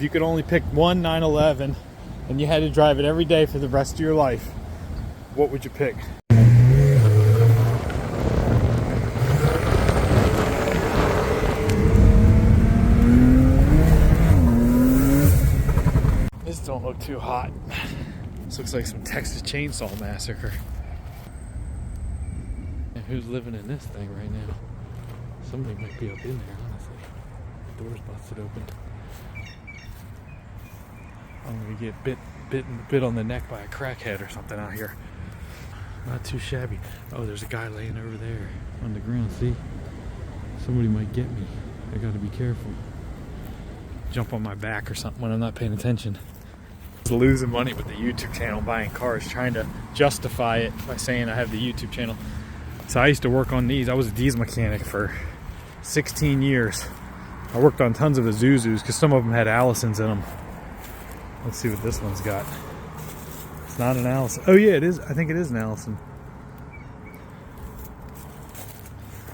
If you could only pick one 911 and you had to drive it every day for the rest of your life, what would you pick? This don't look too hot. This looks like some Texas Chainsaw Massacre. And who's living in this thing right now? Somebody might be up in there, honestly. The door's busted open. I'm gonna get bit on the neck by a crackhead or something out here. Not too shabby. Oh, there's a guy laying over there on the ground. See? Somebody might get me. I gotta be careful. Jump on my back or something when I'm not paying attention. I was losing money with the YouTube channel, buying cars, trying to justify it by saying I have the YouTube channel. So I used to work on these. I was a diesel mechanic for 16 years. I worked on tons of Isuzus because some of them had Allisons in them. Let's see what this one's got. It's not an Allison. Oh yeah, it is. I think it is an Allison.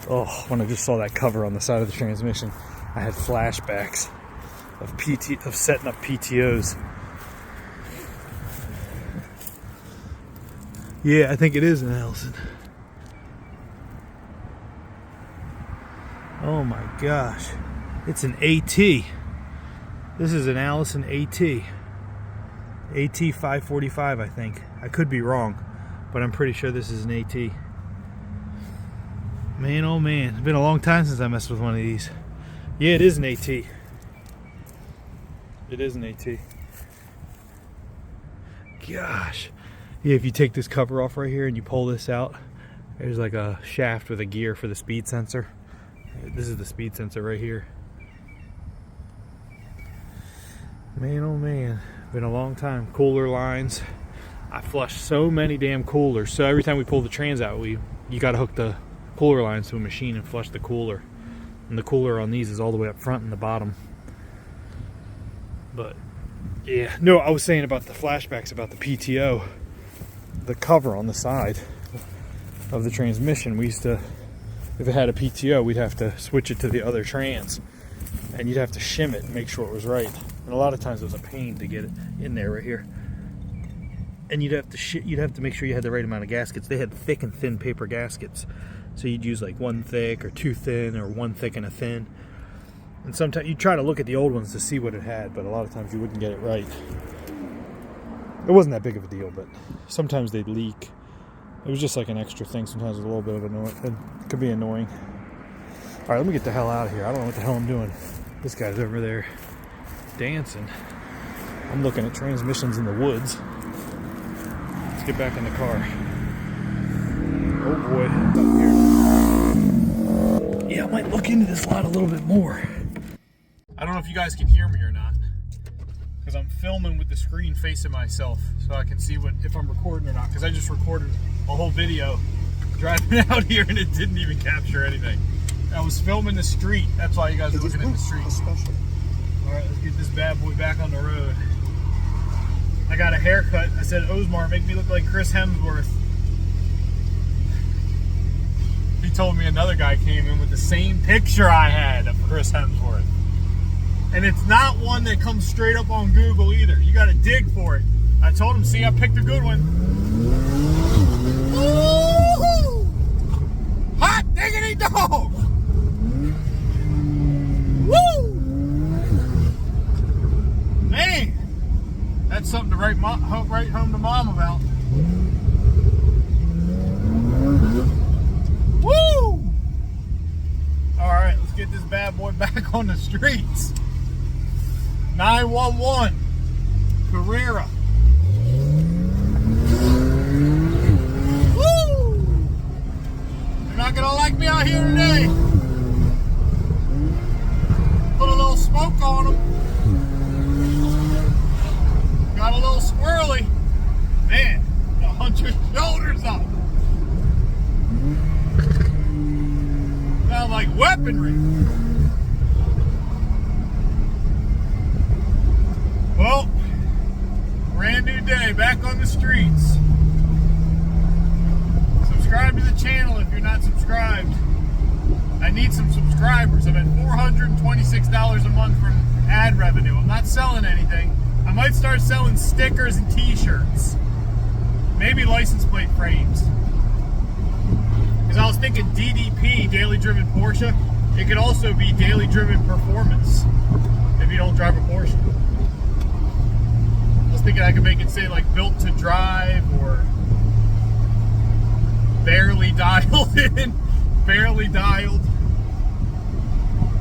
Oh, when I just saw that cover on the side of the transmission, I had flashbacks of setting up PTOs. Yeah, I think it is an Allison. Oh my gosh. It's an AT. This is an Allison AT. AT 545, I think. I could be wrong, but I'm pretty sure this is an AT. Man, oh man. It's been a long time since I messed with one of these. Yeah, it is an AT. It is an AT. Gosh. Yeah, if you take this cover off right here and you pull this out, there's like a shaft with a gear for the speed sensor. This is the speed sensor right here. Man, oh man, been a long time. Cooler lines. I flushed so many damn coolers. So every time we pull the trans out, you got to hook the cooler lines to a machine and flush the cooler. And the cooler on these is all the way up front and the bottom. But yeah, no, I was saying about the flashbacks about the PTO. The cover on the side of the transmission, we used to, if it had a PTO, we'd have to switch it to the other trans. And you'd have to shim it and make sure it was right. And a lot of times it was a pain to get it in there right here. And you'd have to make sure you had the right amount of gaskets. They had thick and thin paper gaskets. So you'd use like one thick or two thin or one thick and a thin. And sometimes you'd try to look at the old ones to see what it had, but a lot of times you wouldn't get it right. It wasn't that big of a deal, but sometimes they'd leak. It was just like an extra thing. Sometimes it was a little bit of annoying. It could be annoying. All right, let me get the hell out of here. I don't know what the hell I'm doing. This guy's over there dancing. I'm looking at transmissions in the woods. Let's get back in the car. Oh boy. Yeah, I might look into this lot a little bit more. I don't know if you guys can hear me or not, because I'm filming with the screen facing myself so I can see if I'm recording or not, because I just recorded a whole video driving out here and it didn't even capture anything. I was filming the street. That's why you guys are looking at the street. Alright, let's get this bad boy back on the road. I got a haircut. I said, Osmar, make me look like Chris Hemsworth. He told me another guy came in with the same picture I had of Chris Hemsworth. And it's not one that comes straight up on Google either. You gotta dig for it. I told him, see, I picked a good one. Woo-hoo! Hot diggity dog! Woo! Man, that's something to write home to Mom about. Woo! All right, let's get this bad boy back on the streets. 911, Carrera. Woo! You're not gonna like me out here today. Put a little smoke on them. Got a little squirrely. Man, gotta hunch your shoulders up. Sounds like weaponry. Well, brand new day, back on the streets. Subscribe to the channel if you're not subscribed. I need some subscribers. I'm at $426 a month from ad revenue. I'm not selling anything. I might start selling stickers and t-shirts. Maybe license plate frames. Because I was thinking DDP, daily driven Porsche, it could also be daily driven performance if you don't drive a Porsche. I was thinking I could make it say like built to drive or barely dialed in, barely dialed,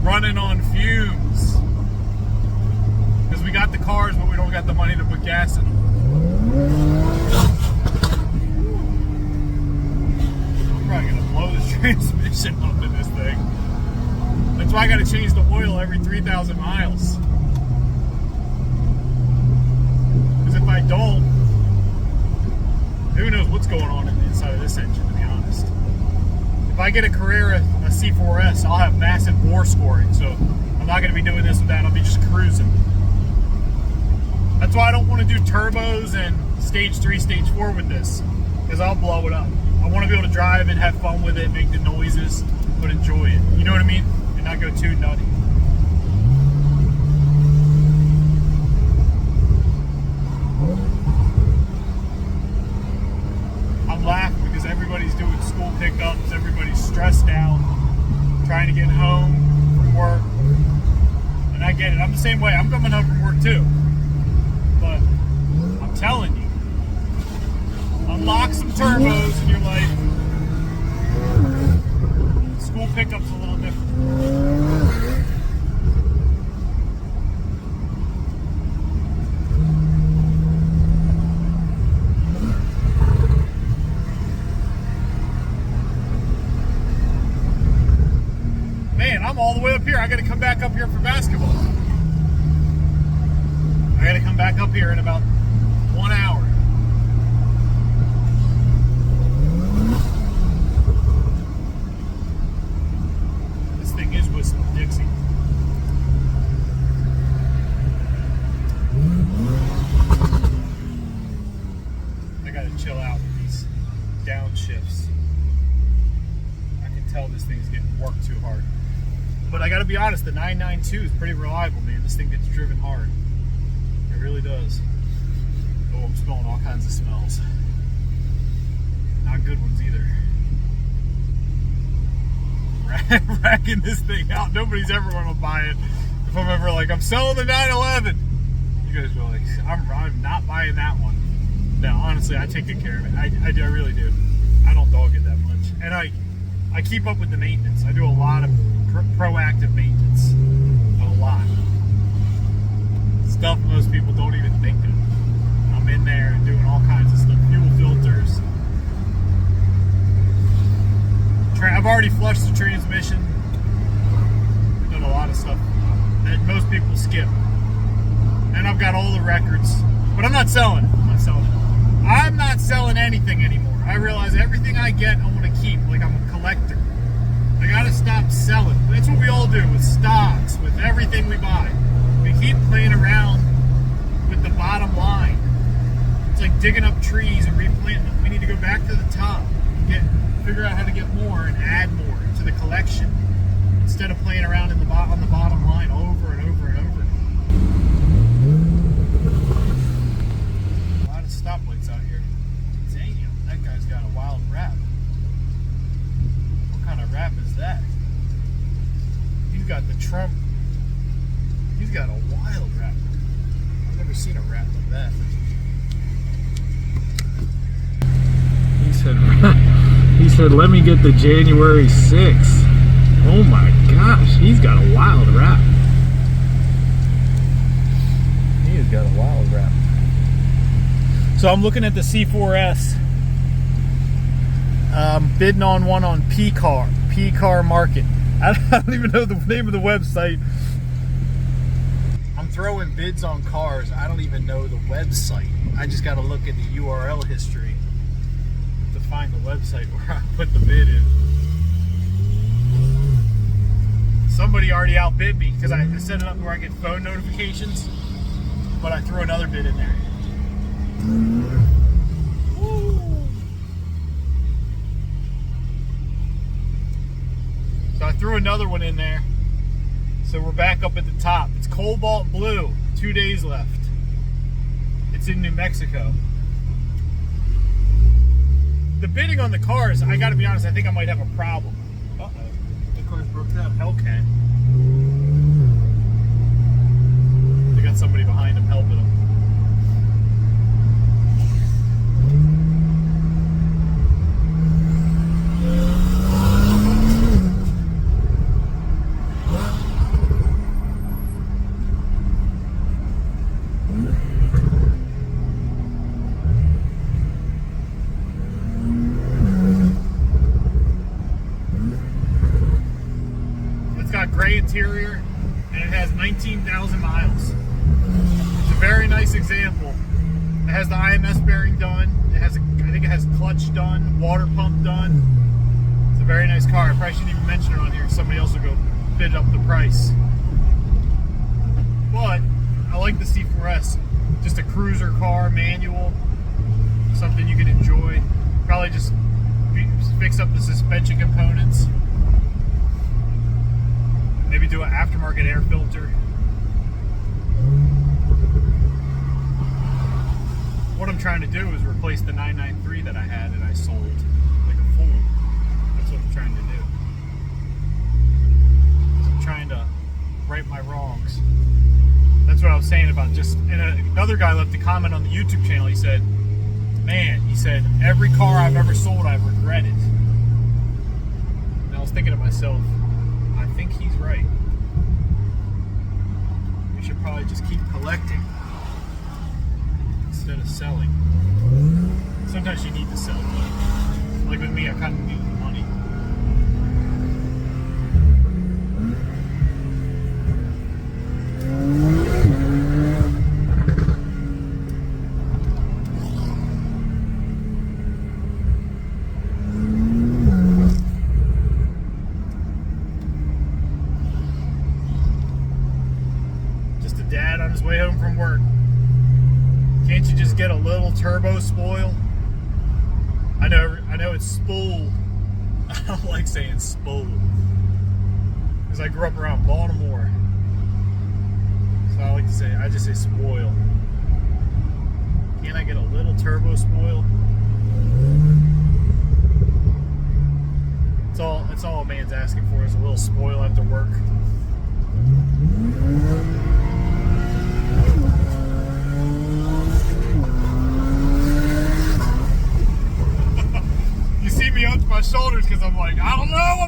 running on fumes. Because we got the cars, but we don't got the money to put gas in them. I'm probably going to blow this transmission up in this thing. That's why I got to change the oil every 3,000 miles. Because if I don't, who knows what's going on in the inside of this engine, to be honest. If I get a Carrera, a C4S, I'll have massive bore scoring. So I'm not going to be doing this with that. I'll be just cruising. That's why I don't want to do turbos and stage 3, stage 4 with this, because I'll blow it up. I want to be able to drive and have fun with it, make the noises, but enjoy it. You know what I mean? And not go too nutty. I'm laughing because everybody's doing school pickups, everybody's stressed out, trying to get home from work. And I get it. I'm the same way. I'm coming home from work too. But I'm telling you, unlock some turbos in your life. School pickup's a little different. Man, I'm all the way up here. I got to come back up here for basketball. I gotta come back up here in about 1 hour. This thing is whistling Dixie. I gotta chill out with these downshifts. I can tell this thing's getting worked too hard. But I gotta be honest, the 992 is pretty reliable, man. This thing gets driven hard. It really does. Oh, I'm smelling all kinds of smells. Not good ones either. Racking this thing out. Nobody's ever going to buy it. If I'm ever like, I'm selling the 911. You guys go like, I'm not buying that one. No, honestly, I take good care of it. I really do. I don't dog it that much. And I keep up with the maintenance. I do a lot of proactive maintenance. A lot. Stuff most people don't even think of. I'm in there doing all kinds of stuff. Fuel filters. I've already flushed the transmission. Done a lot of stuff that most people skip. And I've got all the records. But I'm not selling it. I'm not selling anything anymore. I realize everything I get, I want to keep. Like I'm a collector. I gotta stop selling. That's what we all do with stocks, with everything we buy. We keep playing around with the bottom line. It's like digging up trees and replanting them. We need to go back to the top, figure out how to get more and add more to the collection instead of playing around on the bottom line over and over and over. A lot of stoplights out here. Damn, that guy's got a wild rap. What kind of rap is that? He's got the Trump. He's got a wild rap. I've never seen a rap like that. He said, let me get the January 6th. Oh my gosh, he's got a wild rap. He has got a wild rap. So I'm looking at the C4S. Bidding on one on P-Car Market. I don't even know the name of the website. I'm throwing bids on cars. I don't even know the website. I just got to look at the URL history to find the website where I put the bid in. Somebody already outbid me because I set it up where I get phone notifications, but I threw another bid in there. Woo. So I threw another one in there. So we're back up at the top. It's cobalt blue. 2 days left. It's in New Mexico. The bidding on the cars, I gotta be honest, I think I might have a problem. Uh-oh. The car's broke down. Hellcat. They got somebody behind him helping him. Gray interior, and it has 19,000 miles. It's a very nice example. It has the IMS bearing done. It has, I think it has clutch done, water pump done. It's a very nice car. I probably shouldn't even mention it on here. Somebody else will go bid up the price. But I like the C4S. Just a cruiser car, manual, something you can enjoy. Probably just fix up the suspension components. Maybe do an aftermarket air filter. What I'm trying to do is replace the 993 that I had and I sold like a fool. That's what I'm trying to do. I'm trying to right my wrongs. That's what I was saying about just, and another guy left a comment on the YouTube channel. He said, man, he said, every car I've ever sold I've regretted. And I was thinking to myself, I think he's right. We should probably just keep collecting instead of selling. Sometimes you need to sell, but like with me, I kind of need the money. Dad on his way home from work. Can't you just get a little turbo spoil? I know it's spool. I don't like saying spool because I grew up around Baltimore, so I like to say, I just say spoil. Can't I get a little turbo spoil? That's all a man's asking for, is a little spoil after work. You see me up to my shoulders because I'm like, I don't know.